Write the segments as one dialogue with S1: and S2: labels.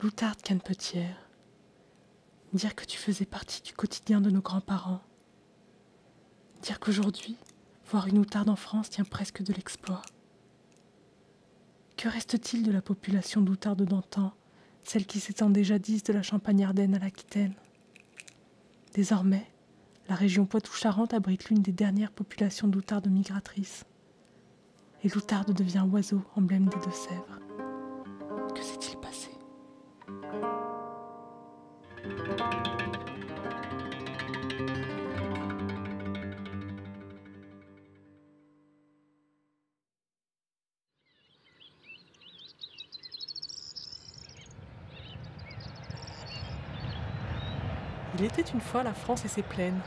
S1: Loutarde canepetière, dire que tu faisais partie du quotidien de nos grands-parents, dire qu'aujourd'hui, voir une outarde en France tient presque de l'exploit. Que reste-t-il de la population d'outardes d'antan, celle qui s'étendait jadis de la Champagne-Ardenne à l'Aquitaine? Désormais, la région Poitou-Charentes abrite l'une des dernières populations d'outardes migratrices. Et l'outarde devient oiseau, emblème des Deux-Sèvres. Que s'est-il passé? Il était une fois la France et ses plaines,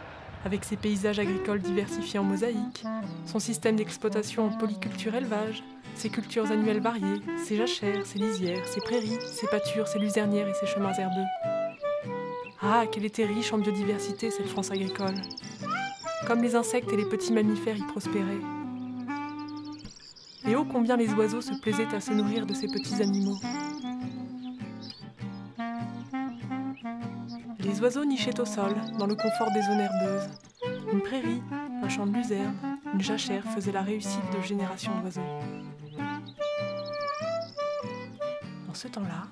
S1: avec ses paysages agricoles diversifiés en mosaïque, son système d'exploitation en polyculture élevage, ses cultures annuelles variées, ses jachères, ses lisières, ses prairies, ses pâtures, ses luzernières et ses chemins herbeux. Ah, qu'elle était riche en biodiversité, cette France agricole. Comme les insectes et les petits mammifères y prospéraient. Et oh combien les oiseaux se plaisaient à se nourrir de ces petits animaux. Les oiseaux nichaient au sol, dans le confort des zones herbeuses. Une prairie, un champ de luzerne, une jachère faisaient la réussite de générations d'oiseaux. En ce temps-là,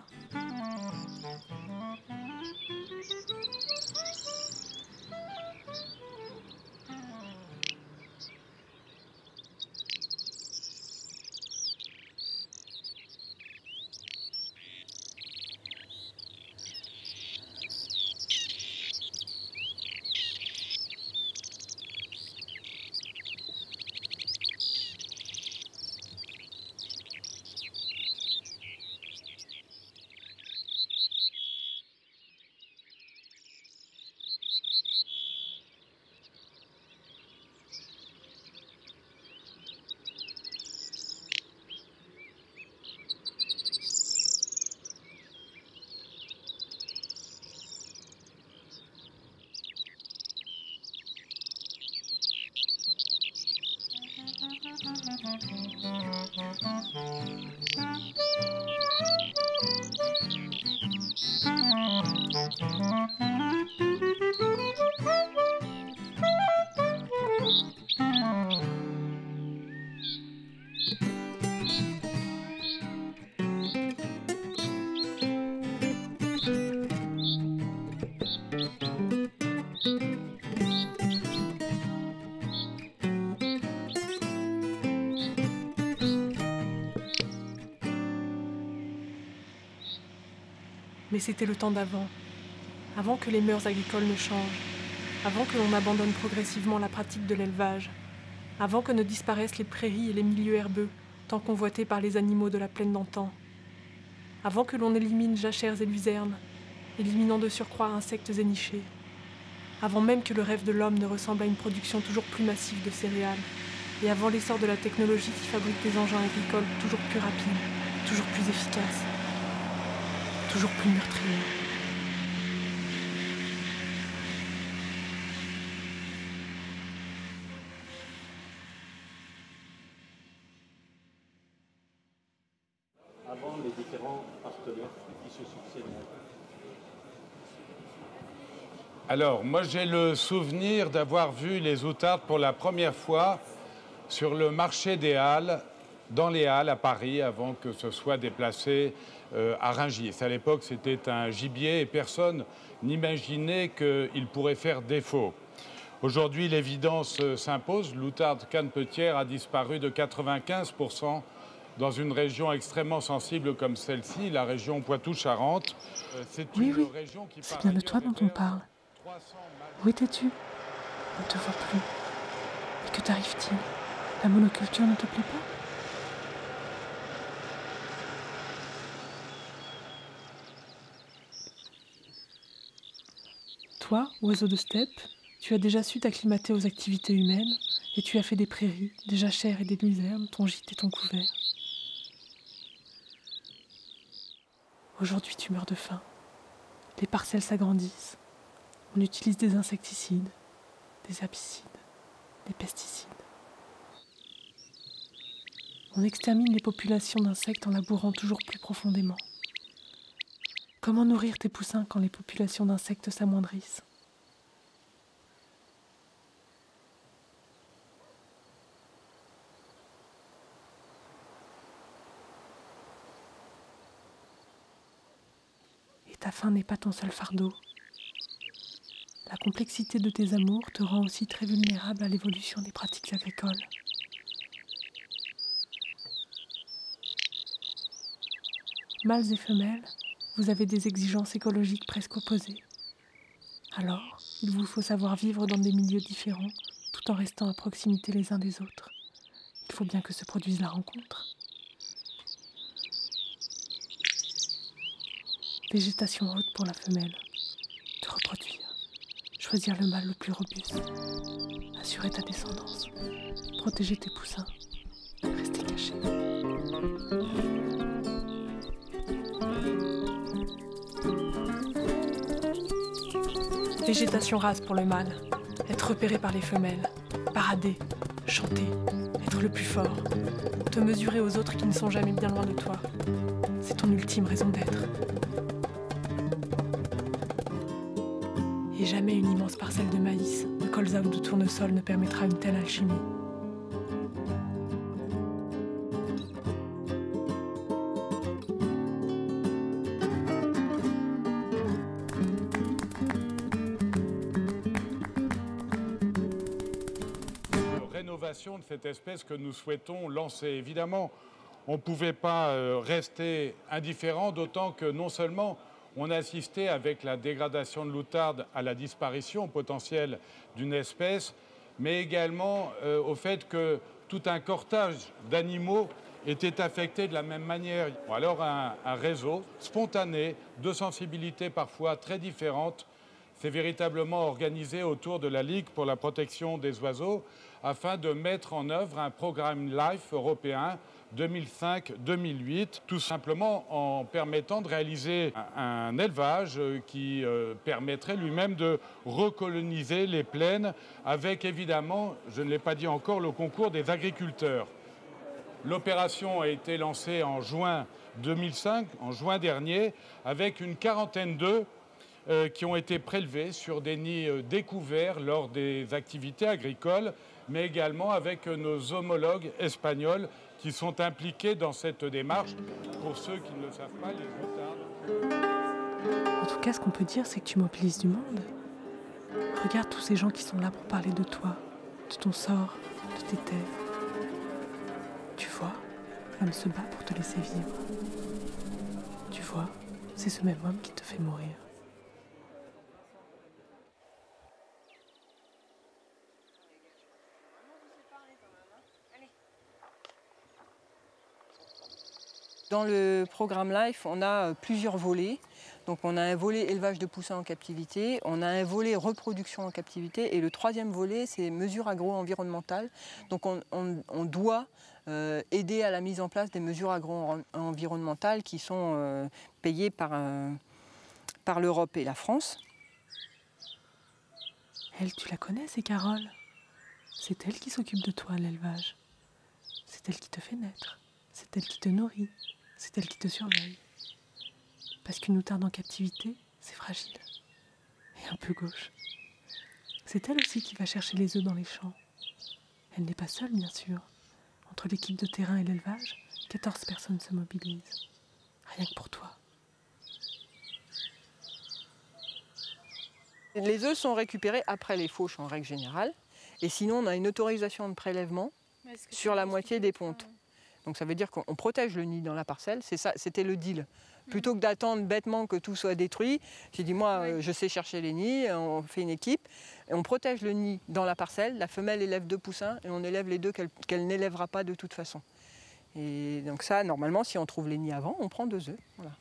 S1: mais c'était le temps d'avant, avant que les mœurs agricoles ne changent, avant que l'on abandonne progressivement la pratique de l'élevage, avant que ne disparaissent les prairies et les milieux herbeux, tant convoités par les animaux de la plaine d'antan, avant que l'on élimine jachères et luzernes, éliminant de surcroît insectes et nichés, avant même que le rêve de l'homme ne ressemble à une production toujours plus massive de céréales, et avant l'essor de la technologie qui fabrique des engins agricoles toujours plus rapides, toujours plus efficaces, toujours plus meurtriers.
S2: Avant les différents partenaires qui se succèdent.
S3: Alors, moi j'ai le souvenir d'avoir vu les outardes pour la première fois sur le marché des Halles, dans les Halles à Paris, avant que ce soit déplacé à Rungis. À l'époque, c'était un gibier et personne n'imaginait qu'il pourrait faire défaut. Aujourd'hui, l'évidence s'impose. L'outarde canepetière a disparu de 95% dans une région extrêmement sensible comme celle-ci, la région Poitou-Charentes.
S1: Oui, c'est bien de toi dont on parle. Où étais-tu? On ne te voit plus. Et que t'arrive-t-il? La monoculture ne te plaît pas? Toi, oiseau de steppe, tu as déjà su t'acclimater aux activités humaines et tu as fait des prairies, des jachères et des luzernes, ton gîte et ton couvert. Aujourd'hui, tu meurs de faim. Les parcelles s'agrandissent. On utilise des insecticides, des herbicides, des pesticides. On extermine les populations d'insectes en labourant toujours plus profondément. Comment nourrir tes poussins quand les populations d'insectes s'amoindrissent? Et ta faim n'est pas ton seul fardeau. La complexité de tes amours te rend aussi très vulnérable à l'évolution des pratiques agricoles. Mâles et femelles, vous avez des exigences écologiques presque opposées. Alors, il vous faut savoir vivre dans des milieux différents, tout en restant à proximité les uns des autres. Il faut bien que se produise la rencontre. Végétation haute pour la femelle. Te reproduire. Choisir le mâle le plus robuste. Assurer ta descendance. Protéger tes poussins. Rester caché. Végétation rase pour le mâle, être repéré par les femelles, parader, chanter, être le plus fort, te mesurer aux autres qui ne sont jamais bien loin de toi. C'est ton ultime raison d'être. Et jamais une immense parcelle de maïs, de colza ou de tournesol ne permettra une telle alchimie.
S3: Rénovation de cette espèce que nous souhaitons lancer. Évidemment, on ne pouvait pas rester indifférent, d'autant que non seulement on a assisté avec la dégradation de l'outarde à la disparition potentielle d'une espèce, mais également au fait que tout un cortège d'animaux était affecté de la même manière. Alors un réseau spontané de sensibilités parfois très différentes s'est véritablement organisé autour de la Ligue pour la protection des oiseaux afin de mettre en œuvre un programme LIFE européen 2005-2008, tout simplement en permettant de réaliser un élevage qui permettrait lui-même de recoloniser les plaines avec évidemment, je ne l'ai pas dit encore, le concours des agriculteurs. L'opération a été lancée en juin 2005, en juin dernier, avec une quarantaine d'œufs qui ont été prélevés sur des nids découverts lors des activités agricoles, mais également avec nos homologues espagnols qui sont impliqués dans cette démarche. Pour ceux qui ne le savent pas, les outardes...
S1: En tout cas, ce qu'on peut dire, c'est que tu mobilises du monde. Regarde tous ces gens qui sont là pour parler de toi, de ton sort, de tes terres. Tu vois, l'homme se bat pour te laisser vivre. Tu vois, c'est ce même homme qui te fait mourir.
S4: Dans le programme LIFE, on a plusieurs volets. Donc on a un volet élevage de poussins en captivité, on a un volet reproduction en captivité et le troisième volet, c'est mesures agro-environnementales. Donc on doit aider à la mise en place des mesures agro-environnementales qui sont payées par l'Europe et la France.
S1: Elle, tu la connais, c'est Carole. C'est elle qui s'occupe de toi à l'élevage. C'est elle qui te fait naître. C'est elle qui te nourrit. C'est elle qui te surveille. Parce qu'une outarde en captivité, c'est fragile. Et un peu gauche. C'est elle aussi qui va chercher les œufs dans les champs. Elle n'est pas seule, bien sûr. Entre l'équipe de terrain et l'élevage, 14 personnes se mobilisent. Rien que pour toi.
S4: Les œufs sont récupérés après les fauches en règle générale. Et sinon, on a une autorisation de prélèvement sur la moitié des pontes. Donc ça veut dire qu'on protège le nid dans la parcelle, c'est ça, c'était le deal. Plutôt que d'attendre bêtement que tout soit détruit, j'ai dit moi je sais chercher les nids, on fait une équipe, et on protège le nid dans la parcelle, la femelle élève 2 poussins et on élève les 2 qu'elle n'élèvera pas de toute façon. Et donc ça, normalement, si on trouve les nids avant, on prend 2 œufs. Voilà.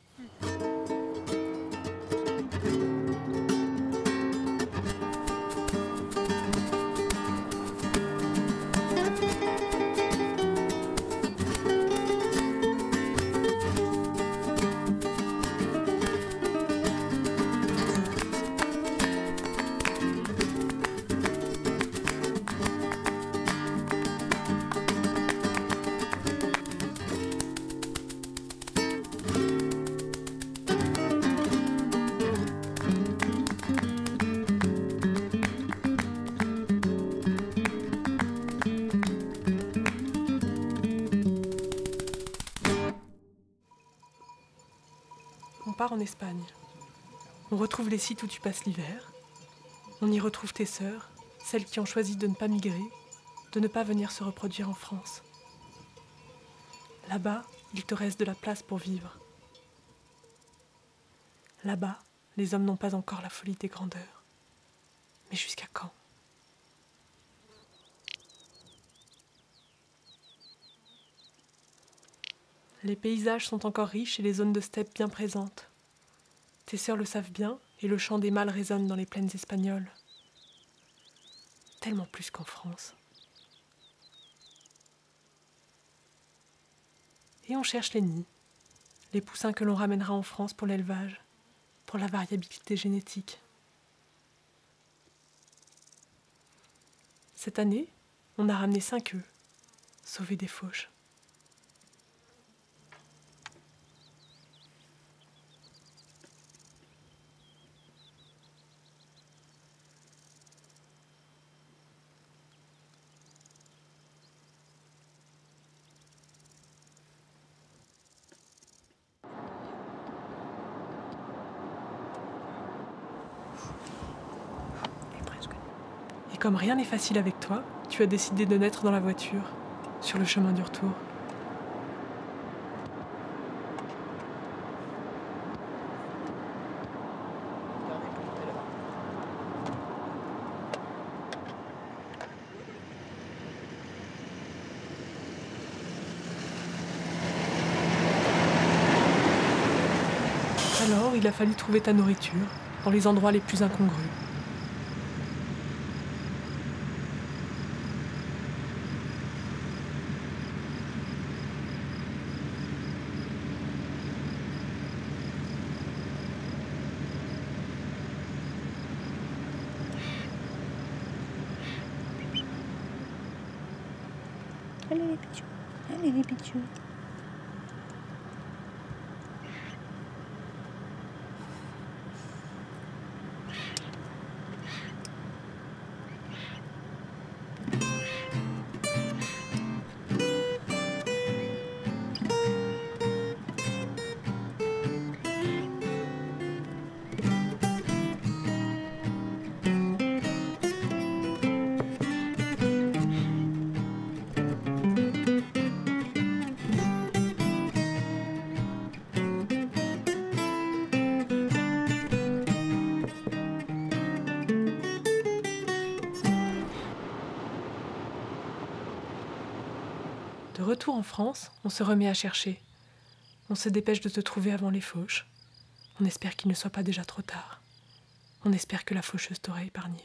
S1: part en Espagne. On retrouve les sites où tu passes l'hiver. On y retrouve tes sœurs, celles qui ont choisi de ne pas migrer, de ne pas venir se reproduire en France. Là-bas, il te reste de la place pour vivre. Là-bas, les hommes n'ont pas encore la folie des grandeurs. Mais jusqu'à quand ? Les paysages sont encore riches et les zones de steppe bien présentes. Tes sœurs le savent bien et le chant des mâles résonne dans les plaines espagnoles. Tellement plus qu'en France. Et on cherche les nids, les poussins que l'on ramènera en France pour l'élevage, pour la variabilité génétique. Cette année, on a ramené 5 œufs, sauvés des fauches. Et comme rien n'est facile avec toi, tu as décidé de naître dans la voiture, sur le chemin du retour. Alors, il a fallu trouver ta nourriture dans les endroits les plus incongrus.
S5: Allez les pitchous, allez les pitchous. De retour en France, on se remet à chercher. On se dépêche de te trouver avant les fauches. On espère qu'il ne soit pas déjà trop tard. On espère que la faucheuse t'aura épargné.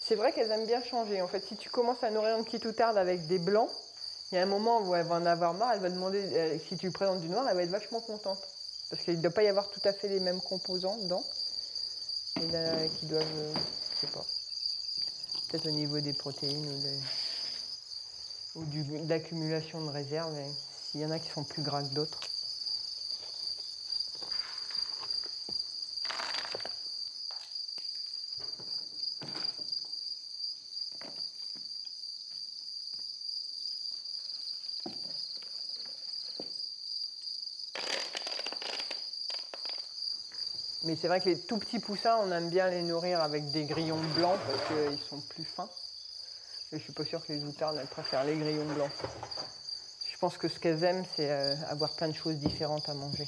S4: C'est vrai qu'elles aiment bien changer. En fait, si tu commences à nourrir une petite outarde avec des blancs, il y a un moment où elle va en avoir marre, elle va demander, si tu lui présentes du noir, elle va être vachement contente. Parce qu'il ne doit pas y avoir tout à fait les mêmes composants dedans. Et qui doivent, je sais pas, peut-être au niveau des protéines ou des... ou d'accumulation de réserves, s'il y en a qui sont plus gras que d'autres. Mais c'est vrai que les tout petits poussins, on aime bien les nourrir avec des grillons blancs parce qu'ils sont plus fins. Et je ne suis pas sûre que les outardes elles préfèrent les grillons blancs. Je pense que ce qu'elles aiment, c'est avoir plein de choses différentes à manger.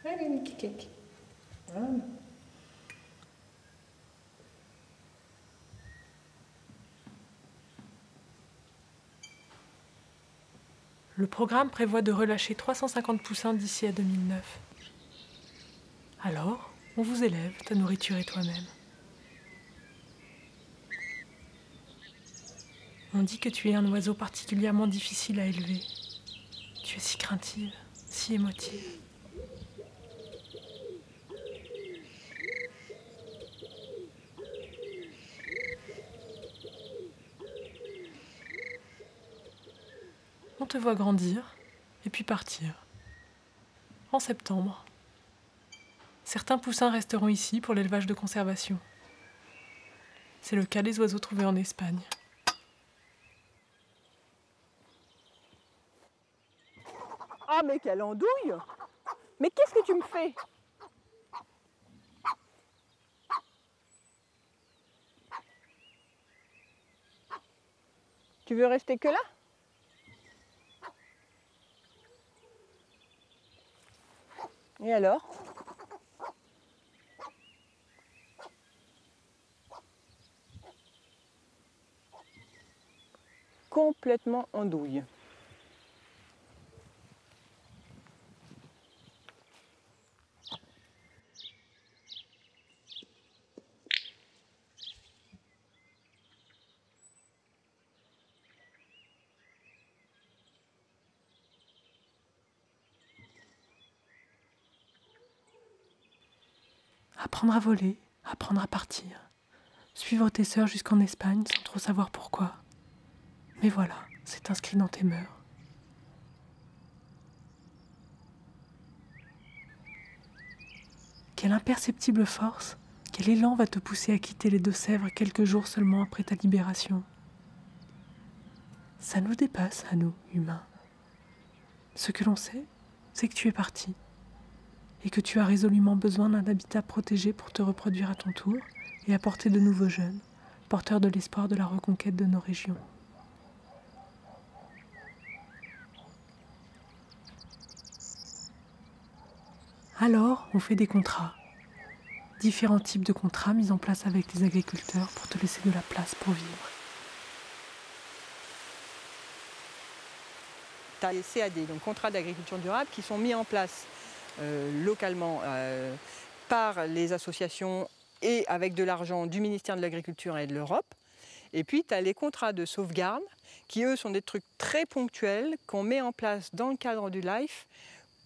S4: Allez, le kikik. Voilà.
S5: Le programme prévoit de relâcher 350 poussins d'ici à 2009. Alors, on vous élève, ta nourriture et toi-même. On dit que tu es un oiseau particulièrement difficile à élever. Tu es si craintive, si émotive. On te voit grandir et puis partir. En septembre. Certains poussins resteront ici pour l'élevage de conservation. C'est le cas des oiseaux trouvés en Espagne.
S4: Ah, mais quelle andouille! Mais qu'est-ce que tu me fais? Tu veux rester que là? Et alors? Complètement andouille.
S5: Apprendre à voler, apprendre à partir. Suivre tes sœurs jusqu'en Espagne sans trop savoir pourquoi. Mais voilà, c'est inscrit dans tes mœurs. Quelle imperceptible force, quel élan va te pousser à quitter les Deux-Sèvres quelques jours seulement après ta libération? Ça nous dépasse, à nous, humains. Ce que l'on sait, c'est que tu es parti, et que tu as résolument besoin d'un habitat protégé pour te reproduire à ton tour et apporter de nouveaux jeunes, porteurs de l'espoir de la reconquête de nos régions. Alors, on fait des contrats. Différents types de contrats mis en place avec les agriculteurs pour te laisser de la place pour vivre.
S4: Tu as les CAD, donc contrats d'agriculture durable, qui sont mis en place localement par les associations et avec de l'argent du ministère de l'Agriculture et de l'Europe. Et puis tu as les contrats de sauvegarde qui eux sont des trucs très ponctuels qu'on met en place dans le cadre du LIFE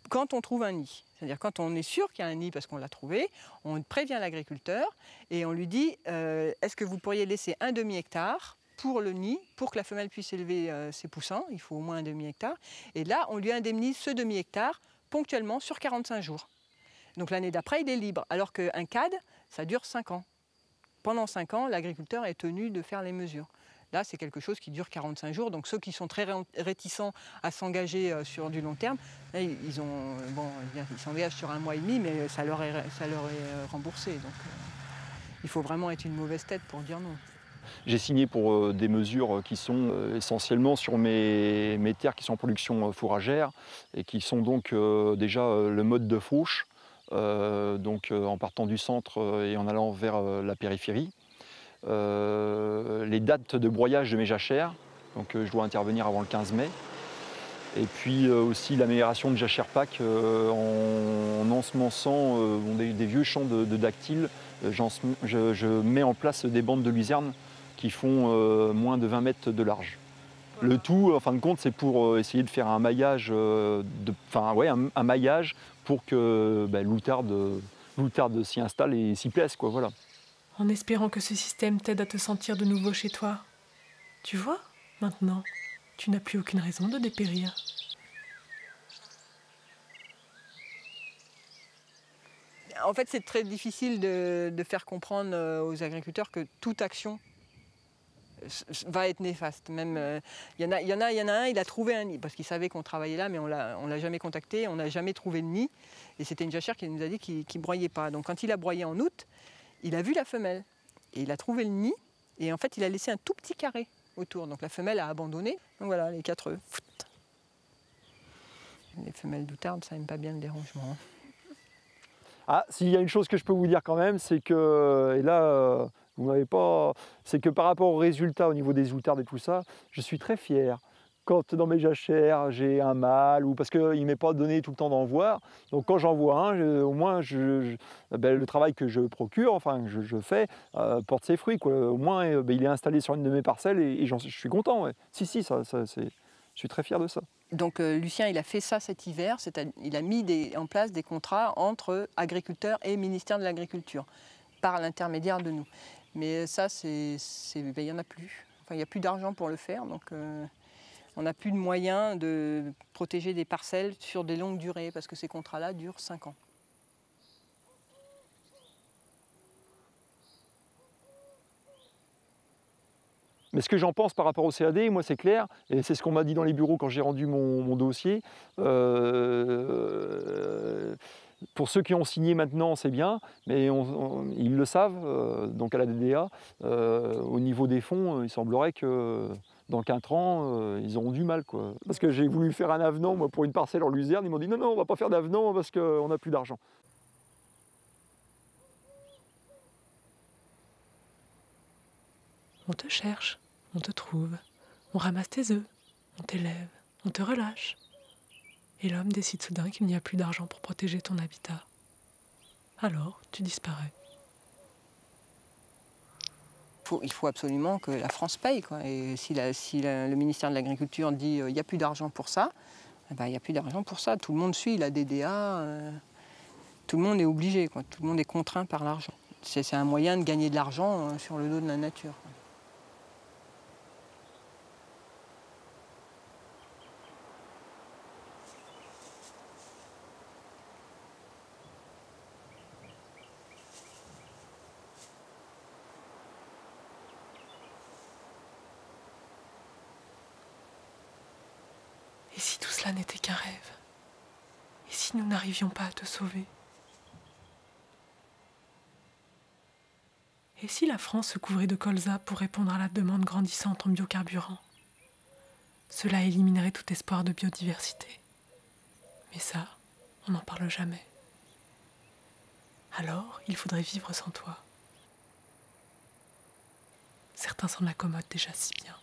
S4: quand on trouve un nid. C'est-à-dire quand on est sûr qu'il y a un nid parce qu'on l'a trouvé, on prévient l'agriculteur et on lui dit est-ce que vous pourriez laisser un demi-hectare pour le nid, pour que la femelle puisse élever ses poussins, il faut au moins un demi-hectare. Et là, on lui indemnise ce demi-hectare ponctuellement sur 45 jours. Donc l'année d'après, il est libre, alors qu'un CAD, ça dure 5 ans. Pendant 5 ans, l'agriculteur est tenu de faire les mesures. Là, c'est quelque chose qui dure 45 jours, donc ceux qui sont très réticents à s'engager sur du long terme, là, ils s'engagent sur 1 mois et demi, mais ça leur est remboursé. Donc il faut vraiment être une mauvaise tête pour dire non.
S6: J'ai signé pour des mesures qui sont essentiellement sur mes terres qui sont en production fourragère et qui sont donc déjà le mode de fauche, en partant du centre et en allant vers la périphérie. Les dates de broyage de mes jachères, donc je dois intervenir avant le 15 mai. Et puis aussi l'amélioration de jachère PAC en ensemençant des vieux champs de dactyles. Je mets en place des bandes de luzerne qui font moins de 20 mètres de large. Le tout, en fin de compte, c'est pour essayer de faire un maillage, un maillage pour que l'outarde s'y installe et s'y plaise, quoi, voilà.
S5: En espérant que ce système t'aide à te sentir de nouveau chez toi. Tu vois, maintenant, tu n'as plus aucune raison de dépérir.
S4: En fait, c'est très difficile de faire comprendre aux agriculteurs que toute action va être néfaste. Même, y en a un, il a trouvé un nid, parce qu'il savait qu'on travaillait là, mais on l'a jamais contacté, on n'a jamais trouvé le nid. Et c'était une jachère qui nous a dit qu'il ne broyait pas. Donc quand il a broyé en août, il a vu la femelle. Et il a trouvé le nid, et en fait, il a laissé un tout petit carré autour. Donc la femelle a abandonné. Donc voilà, les 4 œufs. Les femelles d'outarde, ça n'aime pas bien le dérangement. Hein.
S6: Ah, s'il y a une chose que je peux vous dire quand même, c'est que, et là, vous m'avez pas, c'est que par rapport aux résultats au niveau des outardes et tout ça, je suis très fier. Quand dans mes jachères, j'ai un mâle, ou parce qu'il ne m'est pas donné tout le temps d'en voir, donc quand j'en vois un, au moins le travail que je procure, enfin que je fais, porte ses fruits, quoi. Au moins il est installé sur une de mes parcelles et je suis content. Ouais. Si, je suis très fier de ça.
S4: Donc Lucien, il a fait ça cet hiver, il a mis en place des contrats entre agriculteurs et ministère de l'Agriculture, par l'intermédiaire de nous. Mais ça, il n'y en a plus. Enfin, il n'y a plus d'argent pour le faire, donc on n'a plus de moyens de protéger des parcelles sur des longues durées, parce que ces contrats-là durent 5 ans.
S6: Mais ce que j'en pense par rapport au CAD, moi c'est clair, et c'est ce qu'on m'a dit dans les bureaux quand j'ai rendu mon dossier. Pour ceux qui ont signé maintenant, c'est bien, mais ils le savent, donc à la DDA, au niveau des fonds, il semblerait que dans 4 ans, ils auront du mal, quoi. Parce que j'ai voulu faire un avenant, moi, pour une parcelle en luzerne, ils m'ont dit non, on ne va pas faire d'avenant parce qu'on n'a plus d'argent.
S5: On te cherche, on te trouve, on ramasse tes œufs, on t'élève, on te relâche. Et l'homme décide soudain qu'il n'y a plus d'argent pour protéger ton habitat. Alors, tu disparais.
S4: Il faut absolument que la France paye, quoi. Et si le ministère de l'Agriculture dit il n'y a plus d'argent pour ça, il n'y a plus d'argent pour ça. Tout le monde suit la DDA, tout le monde est obligé, quoi. Tout le monde est contraint par l'argent. C'est un moyen de gagner de l'argent sur le dos de la nature, quoi.
S5: Et si tout cela n'était qu'un rêve? Et si nous n'arrivions pas à te sauver? Et si la France se couvrait de colza pour répondre à la demande grandissante en biocarburant? Cela éliminerait tout espoir de biodiversité. Mais ça, on n'en parle jamais. Alors, il faudrait vivre sans toi. Certains s'en accommodent déjà si bien.